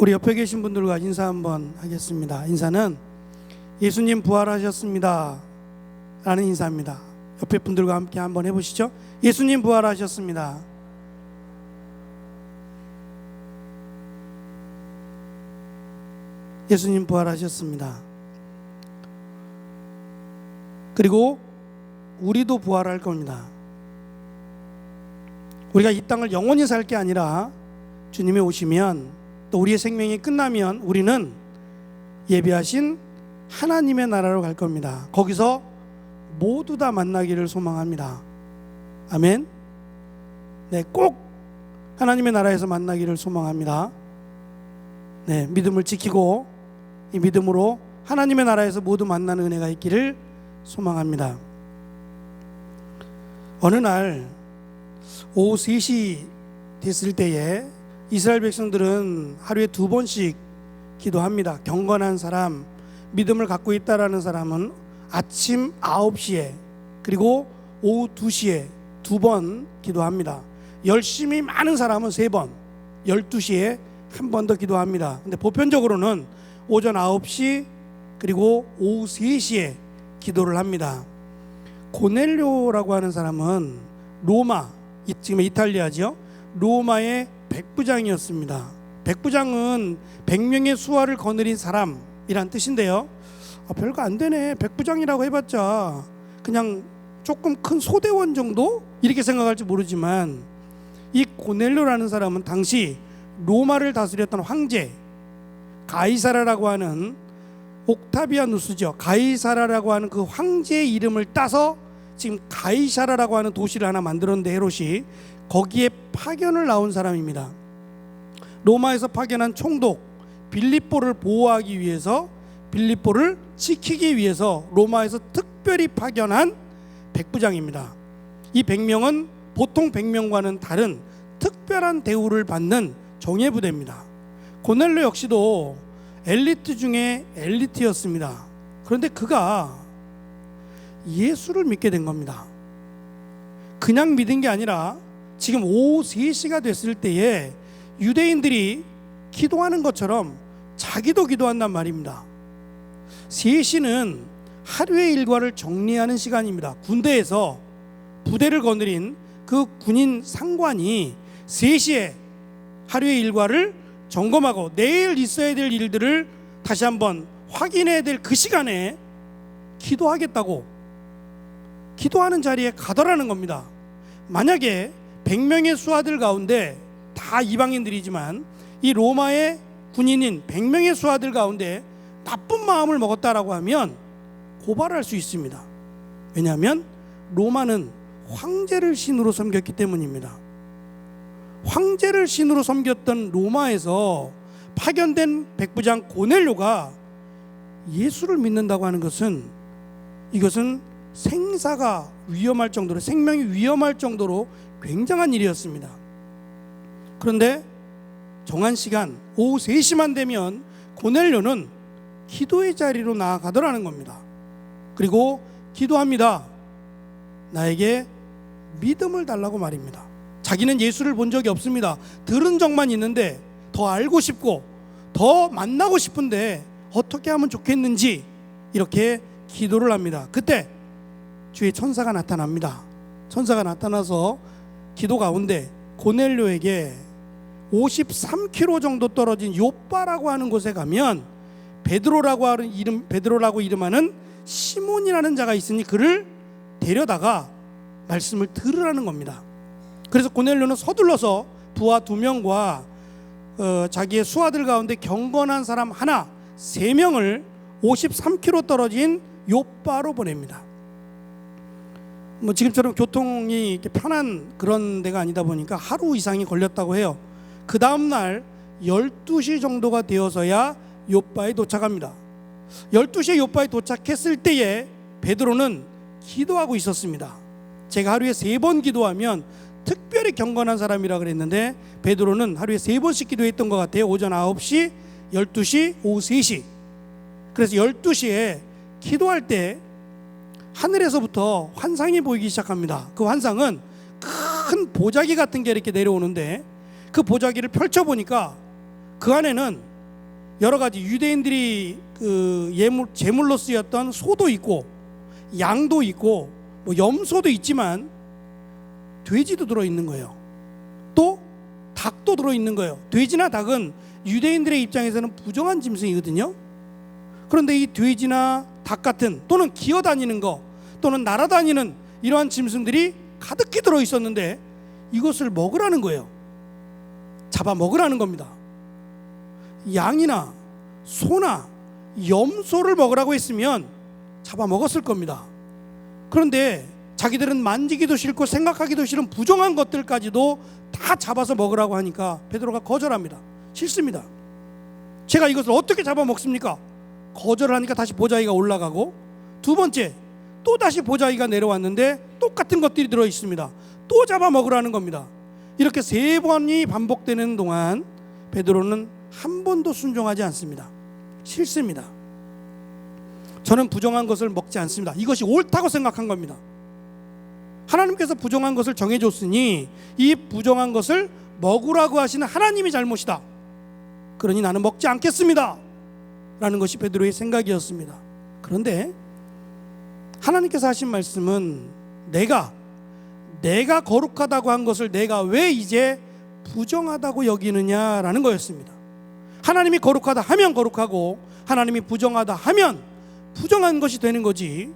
우리 옆에 계신 분들과 인사 한번 하겠습니다. 인사는 예수님 부활하셨습니다 라는 인사입니다. 옆에 분들과 함께 한번 해보시죠. 예수님 부활하셨습니다. 예수님 부활하셨습니다. 그리고 우리도 부활할 겁니다. 우리가 이 땅을 영원히 살 게 아니라 주님이 오시면 또 우리의 생명이 끝나면 우리는 예비하신 하나님의 나라로 갈 겁니다. 거기서 모두 다 만나기를 소망합니다. 아멘. 네, 꼭 하나님의 나라에서 만나기를 소망합니다. 네, 믿음을 지키고 이 믿음으로 하나님의 나라에서 모두 만나는 은혜가 있기를 소망합니다. 어느 날 오후 3시 됐을 때에 이스라엘 백성들은 하루에 2번씩 기도합니다. 경건한 사람, 믿음을 갖고 있다라는 사람은 아침 9시에 그리고 오후 2시에 2번 기도합니다. 열심히 많은 사람은 3번, 12시에 한 번 더 기도합니다. 근데 보편적으로는 오전 9시 그리고 오후 3시에 기도를 합니다. 고넬료라고 하는 사람은 로마, 지금 이탈리아죠. 로마의 백부장이었습니다. 백부장은 100명의 수하를 거느린 사람이란 뜻인데요. 별거 안 되네. 백부장이라고 해봤자 그냥 조금 큰 소대원 정도? 이렇게 생각할지 모르지만 이 고넬료라는 사람은 당시 로마를 다스렸던 황제 가이사라라고 하는 옥타비아누스죠. 가이사라라고 하는 그 황제의 이름을 따서 지금 가이사라라고 하는 도시를 하나 만들었는데 헤롯이 거기에 파견을 나온 사람입니다. 로마에서 파견한 총독 빌립보를 보호하기 위해서, 빌립보를 지키기 위해서 로마에서 특별히 파견한 백부장입니다. 이 100명은 보통 100명과는 다른 특별한 대우를 받는 정예부대입니다. 고넬료 역시도 엘리트 중에 엘리트였습니다. 그런데 그가 예수를 믿게 된 겁니다. 그냥 믿은 게 아니라 지금 오후 3시가 됐을 때에 유대인들이 기도하는 것처럼 자기도 기도한단 말입니다. 3시는 하루의 일과를 정리하는 시간입니다. 군대에서 부대를 거느린 그 군인 상관이 3시에 하루의 일과를 점검하고 내일 있어야 될 일들을 다시 한번 확인해야 될 그 시간에 기도하겠다고 기도하는 자리에 가더라는 겁니다. 만약에 100명의 수하들 가운데 다 이방인들이지만 이 로마의 군인인 100명의 수하들 가운데 나쁜 마음을 먹었다라고 하면 고발할 수 있습니다. 왜냐하면 로마는 황제를 신으로 섬겼기 때문입니다. 황제를 신으로 섬겼던 로마에서 파견된 백부장 고넬료가 예수를 믿는다고 하는 것은, 이것은 생사가 위험할 정도로, 생명이 위험할 정도로 굉장한 일이었습니다. 그런데 정한 시간 오후 3시만 되면 고넬료는 기도의 자리로 나아가더라는 겁니다. 그리고 기도합니다. 나에게 믿음을 달라고 말입니다. 자기는 예수를 본 적이 없습니다. 들은 적만 있는데 더 알고 싶고 더 만나고 싶은데 어떻게 하면 좋겠는지 이렇게 기도를 합니다. 그때 주의 천사가 나타납니다. 천사가 나타나서 기도 가운데 고넬료에게 53km 정도 떨어진 요빠라고 하는 곳에 가면 베드로라고 이름하는 시몬이라는 자가 있으니 그를 데려다가 말씀을 들으라는 겁니다. 그래서 고넬료는 서둘러서 부하 2명과 자기의 수하들 가운데 경건한 사람 하나 3명을 53km 떨어진 요빠로 보냅니다. 지금처럼 교통이 이렇게 편한 그런 데가 아니다 보니까 하루 이상이 걸렸다고 해요. 그 다음날 12시 정도가 되어서야 요빠에 도착합니다. 12시에 요빠에 도착했을 때에 베드로는 기도하고 있었습니다. 제가 하루에 3번 기도하면 특별히 경건한 사람이라 그랬는데 베드로는 하루에 3번씩 기도했던 것 같아요. 오전 9시, 12시, 오후 3시. 그래서 12시에 기도할 때 하늘에서부터 환상이 보이기 시작합니다. 그 환상은 큰 보자기 같은 게 이렇게 내려오는데 그 보자기를 펼쳐보니까 그 안에는 여러 가지 유대인들이 그 제물로 쓰였던 소도 있고 양도 있고 뭐 염소도 있지만 돼지도 들어 있는 거예요. 또 닭도 들어 있는 거예요. 돼지나 닭은 유대인들의 입장에서는 부정한 짐승이거든요. 그런데 이 돼지나 닭 같은 또는 기어다니는 거 또는 날아다니는 이러한 짐승들이 가득히 들어 있었는데 이것을 먹으라는 거예요. 잡아 먹으라는 겁니다. 양이나 소나 염소를 먹으라고 했으면 잡아 먹었을 겁니다. 그런데 자기들은 만지기도 싫고 생각하기도 싫은 부정한 것들까지도 다 잡아서 먹으라고 하니까 베드로가 거절합니다. 싫습니다. 제가 이것을 어떻게 잡아 먹습니까? 거절을 하니까 다시 보자기가 올라가고, 두 번째 또 다시 보자기가 내려왔는데 똑같은 것들이 들어 있습니다. 또 잡아 먹으라는 겁니다. 이렇게 3번이 반복되는 동안 베드로는 한 번도 순종하지 않습니다. 싫습니다. 저는 부정한 것을 먹지 않습니다. 이것이 옳다고 생각한 겁니다. 하나님께서 부정한 것을 정해줬으니 이 부정한 것을 먹으라고 하시는 하나님이 잘못이다. 그러니 나는 먹지 않겠습니다 라는 것이 베드로의 생각이었습니다. 그런데 하나님께서 하신 말씀은 내가 거룩하다고 한 것을 내가 왜 이제 부정하다고 여기느냐라는 거였습니다. 하나님이 거룩하다 하면 거룩하고 하나님이 부정하다 하면 부정한 것이 되는 거지,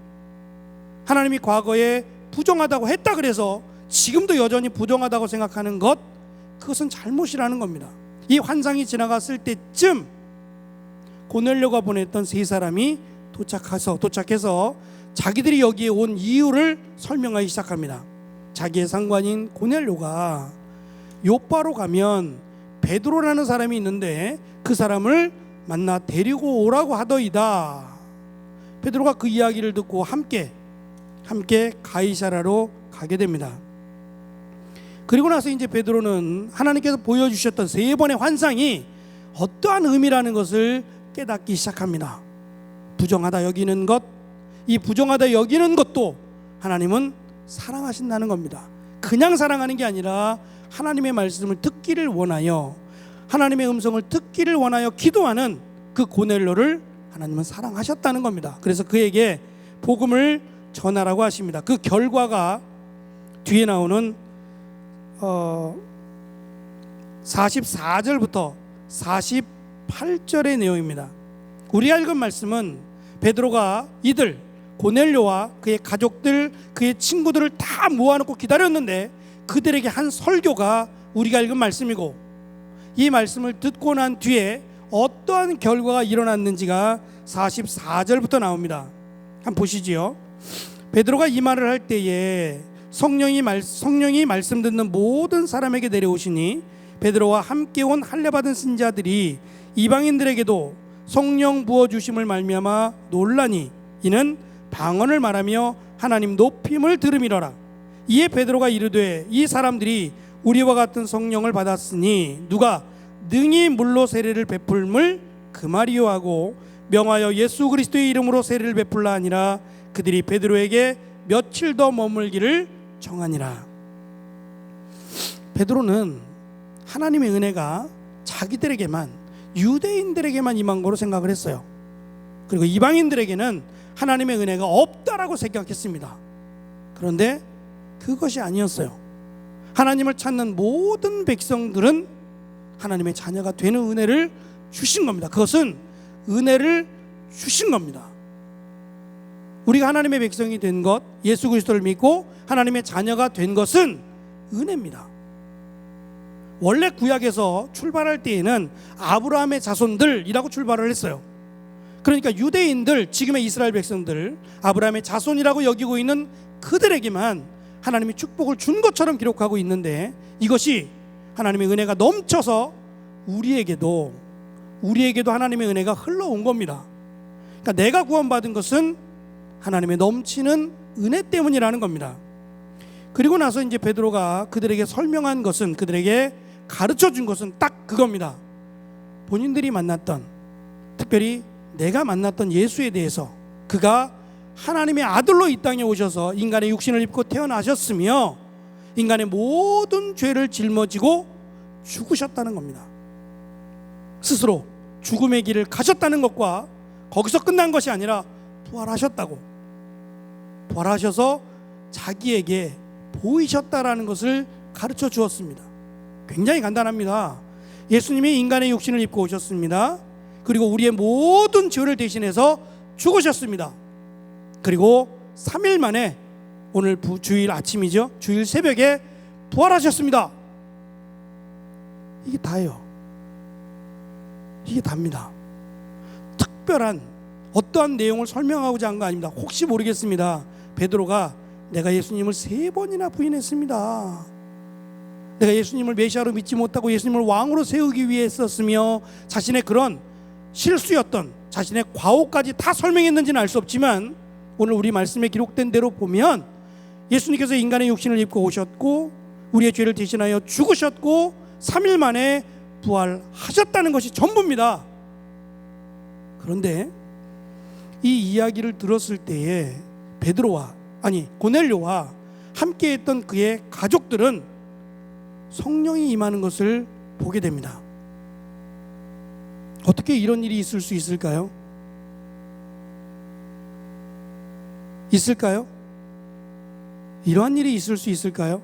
하나님이 과거에 부정하다고 했다 그래서 지금도 여전히 부정하다고 생각하는 것, 그것은 잘못이라는 겁니다. 이 환상이 지나갔을 때쯤 고넬료가 보냈던 3사람이 도착해서 자기들이 여기에 온 이유를 설명하기 시작합니다. 자기의 상관인 고넬료가 요빠로 가면 베드로라는 사람이 있는데 그 사람을 만나 데리고 오라고 하더이다. 베드로가 그 이야기를 듣고 함께 가이사라로 가게 됩니다. 그리고 나서 이제 베드로는 하나님께서 보여주셨던 3번의 환상이 어떠한 의미라는 것을 깨닫기 시작합니다. 부정하다 여기는 것, 이 부정하다 여기는 것도 하나님은 사랑하신다는 겁니다. 그냥 사랑하는 게 아니라 하나님의 말씀을 듣기를 원하여, 하나님의 음성을 듣기를 원하여 기도하는 그 고넬료를 하나님은 사랑하셨다는 겁니다. 그래서 그에게 복음을 전하라고 하십니다. 그 결과가 뒤에 나오는 44절부터 48절의 내용입니다. 우리가 읽은 말씀은 베드로가 이들 고넬료와 그의 가족들, 그의 친구들을 다 모아놓고 기다렸는데 그들에게 한 설교가 우리가 읽은 말씀이고, 이 말씀을 듣고 난 뒤에 어떠한 결과가 일어났는지가 44절부터 나옵니다. 한번 보시지요. 베드로가 이 말을 할 때에 성령이 말씀 듣는 모든 사람에게 내려오시니 베드로와 함께 온 할례받은 신자들이 이방인들에게도 성령 부어주심을 말미암아 놀라니 이는 방언을 말하며 하나님 높임을 들음이러라. 이에 베드로가 이르되 이 사람들이 우리와 같은 성령을 받았으니 누가 능히 물로 세례를 베풀물 금하리요 하고 명하여 예수 그리스도의 이름으로 세례를 베풀라 하니라. 그들이 베드로에게 며칠 더 머물기를 정하니라. 베드로는 하나님의 은혜가 자기들에게만, 유대인들에게만 임한 거로 생각을 했어요. 그리고 이방인들에게는 하나님의 은혜가 없다라고 생각했습니다. 그런데 그것이 아니었어요. 하나님을 찾는 모든 백성들은 하나님의 자녀가 되는 은혜를 주신 겁니다. 그것은 은혜를 주신 겁니다. 우리가 하나님의 백성이 된 것, 예수 그리스도를 믿고 하나님의 자녀가 된 것은 은혜입니다. 원래 구약에서 출발할 때에는 아브라함의 자손들이라고 출발을 했어요. 그러니까 유대인들, 지금의 이스라엘 백성들, 아브라함의 자손이라고 여기고 있는 그들에게만 하나님이 축복을 준 것처럼 기록하고 있는데, 이것이 하나님의 은혜가 넘쳐서 우리에게도 하나님의 은혜가 흘러온 겁니다. 그러니까 내가 구원받은 것은 하나님의 넘치는 은혜 때문이라는 겁니다. 그리고 나서 이제 베드로가 그들에게 설명한 것은, 그들에게 가르쳐 준 것은 딱 그겁니다. 본인들이 만났던, 특별히 내가 만났던 예수에 대해서, 그가 하나님의 아들로 이 땅에 오셔서 인간의 육신을 입고 태어나셨으며 인간의 모든 죄를 짊어지고 죽으셨다는 겁니다. 스스로 죽음의 길을 가셨다는 것과 거기서 끝난 것이 아니라 부활하셨다고, 부활하셔서 자기에게 보이셨다라는 것을 가르쳐 주었습니다. 굉장히 간단합니다. 예수님이 인간의 육신을 입고 오셨습니다. 그리고 우리의 모든 죄를 대신해서 죽으셨습니다. 그리고 3일 만에, 오늘 주일 아침이죠, 주일 새벽에 부활하셨습니다. 이게 다예요. 이게 답니다. 특별한 어떠한 내용을 설명하고자 한 거 아닙니다. 혹시 모르겠습니다. 베드로가 내가 예수님을 3번이나 부인했습니다. 내가 예수님을 메시아로 믿지 못하고 예수님을 왕으로 세우기 위해 했었으며, 자신의 그런 실수였던 자신의 과오까지 다 설명했는지는 알 수 없지만, 오늘 우리 말씀에 기록된 대로 보면 예수님께서 인간의 육신을 입고 오셨고 우리의 죄를 대신하여 죽으셨고 3일 만에 부활하셨다는 것이 전부입니다. 그런데 이 이야기를 들었을 때에 고넬료와 함께했던 그의 가족들은 성령이 임하는 것을 보게 됩니다. 어떻게 이런 일이 있을 수 있을까요? 이러한 일이 있을 수 있을까요?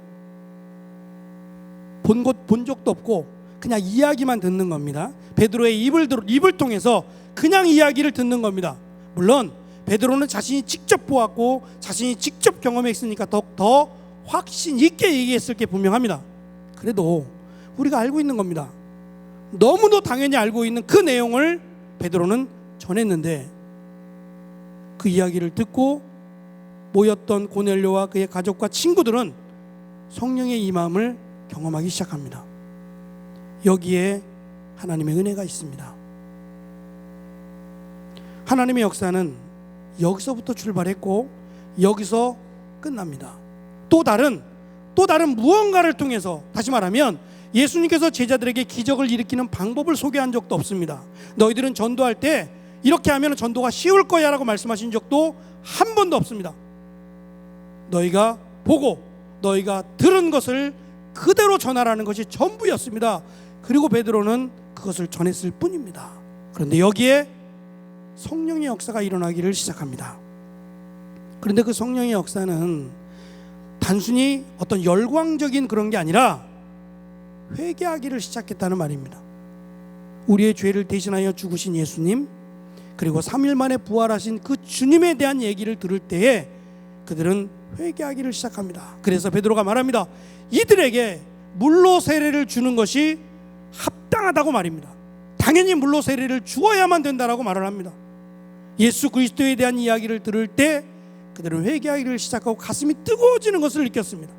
본 적도 없고 그냥 이야기만 듣는 겁니다. 베드로의 입을 통해서 그냥 이야기를 듣는 겁니다. 물론 베드로는 자신이 직접 보았고 자신이 직접 경험했으니까 더 확신 있게 얘기했을 게 분명합니다. 그래도 우리가 알고 있는 겁니다. 너무도 당연히 알고 있는 그 내용을 베드로는 전했는데, 그 이야기를 듣고 모였던 고넬료와 그의 가족과 친구들은 성령의 임함을 경험하기 시작합니다. 여기에 하나님의 은혜가 있습니다. 하나님의 역사는 여기서부터 출발했고 여기서 끝납니다. 또 다른 무언가를 통해서, 다시 말하면 예수님께서 제자들에게 기적을 일으키는 방법을 소개한 적도 없습니다. 너희들은 전도할 때 이렇게 하면 전도가 쉬울 거야 라고 말씀하신 적도 한 번도 없습니다. 너희가 보고 너희가 들은 것을 그대로 전하라는 것이 전부였습니다. 그리고 베드로는 그것을 전했을 뿐입니다. 그런데 여기에 성령의 역사가 일어나기를 시작합니다. 그런데 그 성령의 역사는 단순히 어떤 열광적인 그런 게 아니라 회개하기를 시작했다는 말입니다. 우리의 죄를 대신하여 죽으신 예수님, 그리고 3일 만에 부활하신 그 주님에 대한 얘기를 들을 때에 그들은 회개하기를 시작합니다. 그래서 베드로가 말합니다. 이들에게 물로 세례를 주는 것이 합당하다고 말입니다. 당연히 물로 세례를 주어야만 된다라고 말을 합니다. 예수 그리스도에 대한 이야기를 들을 때 그들은 회개하기를 시작하고 가슴이 뜨거워지는 것을 느꼈습니다.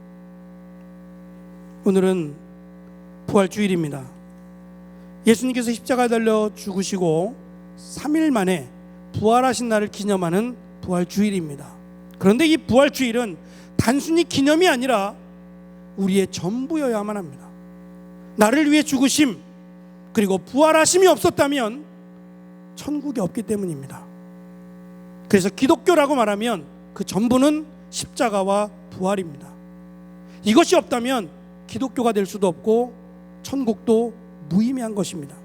오늘은 부활주일입니다. 예수님께서 십자가에 달려 죽으시고 3일 만에 부활하신 날을 기념하는 부활주일입니다. 그런데 이 부활주일은 단순히 기념이 아니라 우리의 전부여야만 합니다. 나를 위해 죽으심 그리고 부활하심이 없었다면 천국이 없기 때문입니다. 그래서 기독교라고 말하면 그 전부는 십자가와 부활입니다. 이것이 없다면 기독교가 될 수도 없고 천국도 무의미한 것입니다.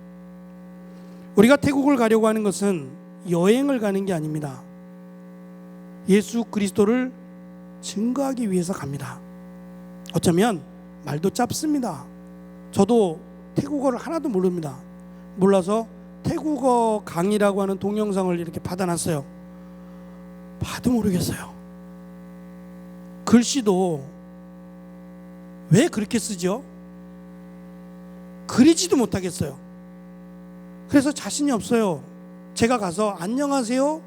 우리가 태국을 가려고 하는 것은 여행을 가는 게 아닙니다. 예수 그리스도를 증거하기 위해서 갑니다. 어쩌면 말도 짧습니다. 저도 태국어를 하나도 모릅니다. 몰라서 태국어 강의라고 하는 동영상을 이렇게 받아놨어요. 봐도 모르겠어요. 글씨도 왜 그렇게 쓰죠? 그리지도 못하겠어요. 그래서 자신이 없어요. 제가 가서 안녕하세요?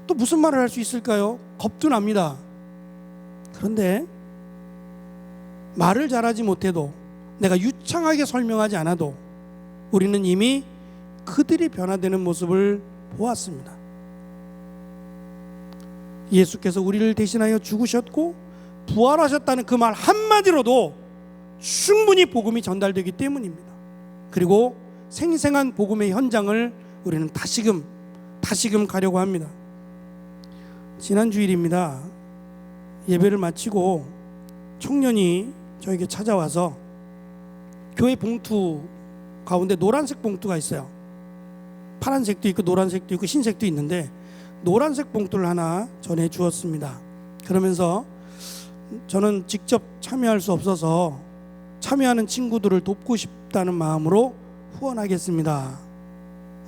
또 무슨 말을 할 수 있을까요? 겁도 납니다. 그런데 말을 잘하지 못해도, 내가 유창하게 설명하지 않아도 우리는 이미 그들이 변화되는 모습을 보았습니다. 예수께서 우리를 대신하여 죽으셨고 부활하셨다는 그 말 한마디로도 충분히 복음이 전달되기 때문입니다. 그리고 생생한 복음의 현장을 우리는 다시금 가려고 합니다. 지난 주일입니다. 예배를 마치고 청년이 저에게 찾아와서 교회 봉투 가운데 노란색 봉투가 있어요. 파란색도 있고 노란색도 있고 흰색도 있는데 노란색 봉투를 하나 전해 주었습니다. 그러면서 저는 직접 참여할 수 없어서 참여하는 친구들을 돕고 싶다는 마음으로 후원하겠습니다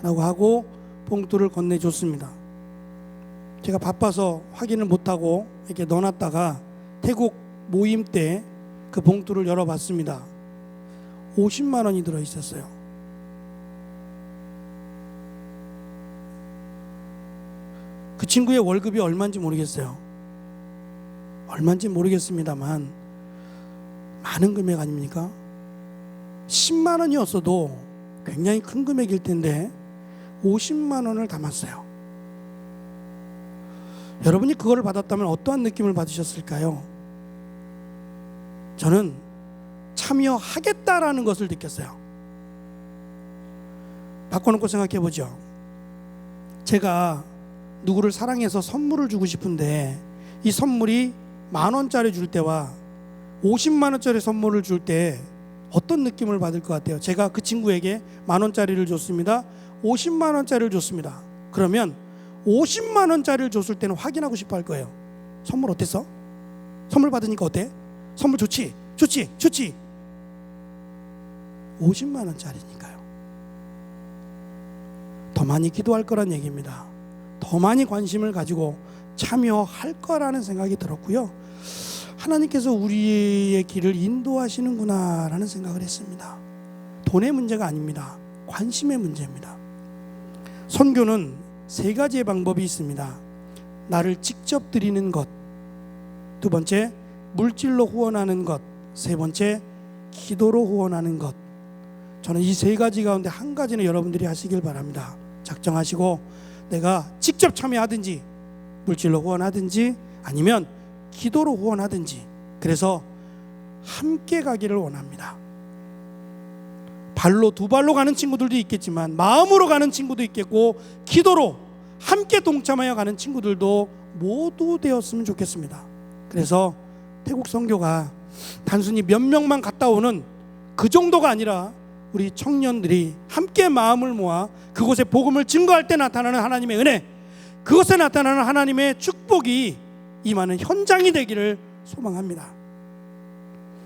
라고 하고 봉투를 건네줬습니다. 제가 바빠서 확인을 못하고 이렇게 넣어놨다가 태국 모임 때 그 봉투를 열어봤습니다. 50만 원이 들어있었어요. 그 친구의 월급이 얼마인지 모르겠어요. 얼마인지 모르겠습니다만 많은 금액 아닙니까? 10만 원이었어도 굉장히 큰 금액일 텐데 50만 원을 담았어요. 여러분이 그거를 받았다면 어떠한 느낌을 받으셨을까요? 저는 참여하겠다라는 것을 느꼈어요. 바꿔놓고 생각해 보죠. 제가 누구를 사랑해서 선물을 주고 싶은데 이 선물이 10,000원짜리 줄 때와 50만 원짜리 선물을 줄 때 어떤 느낌을 받을 것 같아요? 제가 그 친구에게 10,000원짜리를 줬습니다. 50만 원짜리를 줬습니다. 그러면 50만 원짜리를 줬을 때는 확인하고 싶어 할 거예요. 선물 어땠어? 선물 받으니까 어때? 선물 좋지? 좋지? 좋지? 50만 원짜리니까요. 더 많이 기도할 거란 얘기입니다. 더 많이 관심을 가지고 참여할 거라는 생각이 들었고요. 하나님께서 우리의 길을 인도하시는구나 라는 생각을 했습니다. 돈의 문제가 아닙니다. 관심의 문제입니다. 선교는 3가지의 방법이 있습니다. 나를 직접 드리는 것, 2번째 물질로 후원하는 것, 3번째 기도로 후원하는 것. 저는 이 3가지 가운데 한 가지는 여러분들이 하시길 바랍니다. 작정하시고 내가 직접 참여하든지 물질로 후원하든지 아니면 기도로 후원하든지, 그래서 함께 가기를 원합니다. 발로 2발로 가는 친구들도 있겠지만 마음으로 가는 친구도 있겠고 기도로 함께 동참하여 가는 친구들도 모두 되었으면 좋겠습니다. 그래서 태국 선교가 단순히 몇 명만 갔다 오는 그 정도가 아니라 우리 청년들이 함께 마음을 모아 그곳에 복음을 증거할 때 나타나는 하나님의 은혜, 그것에 나타나는 하나님의 축복이 임하는 현장이 되기를 소망합니다.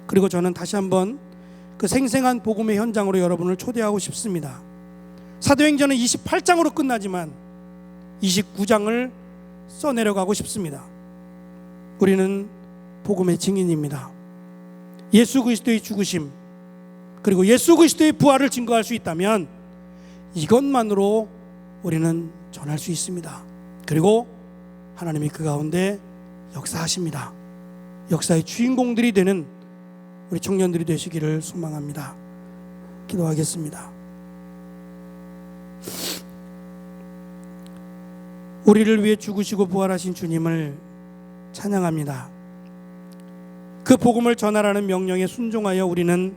그리고 저는 다시 한번 그 생생한 복음의 현장으로 여러분을 초대하고 싶습니다. 사도행전은 28장으로 끝나지만 29장을 써내려가고 싶습니다. 우리는 복음의 증인입니다. 예수 그리스도의 죽으심 그리고 예수 그리스도의 부활을 증거할 수 있다면 이것만으로 우리는 전할 수 있습니다. 그리고 하나님이 그 가운데 역사하십니다. 역사의 주인공들이 되는 우리 청년들이 되시기를 소망합니다. 기도하겠습니다. 우리를 위해 죽으시고 부활하신 주님을 찬양합니다. 그 복음을 전하라는 명령에 순종하여 우리는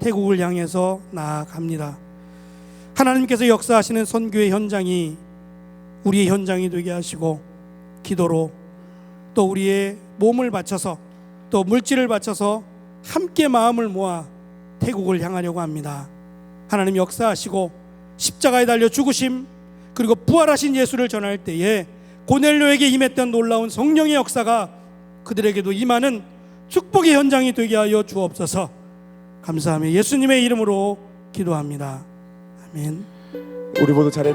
태국을 향해서 나아갑니다. 하나님께서 역사하시는 선교의 현장이 우리의 현장이 되게 하시고 기도로 또 우리의 몸을 바쳐서 또 물질을 바쳐서 함께 마음을 모아 태국을 향하려고 합니다. 하나님 역사하시고 십자가에 달려 죽으심 그리고 부활하신 예수를 전할 때에 고넬료에게 임했던 놀라운 성령의 역사가 그들에게도 임하는 축복의 현장이 되게 하여 주옵소서. 감사하며 예수님의 이름으로 기도합니다. 아멘. 우리 모두 잘해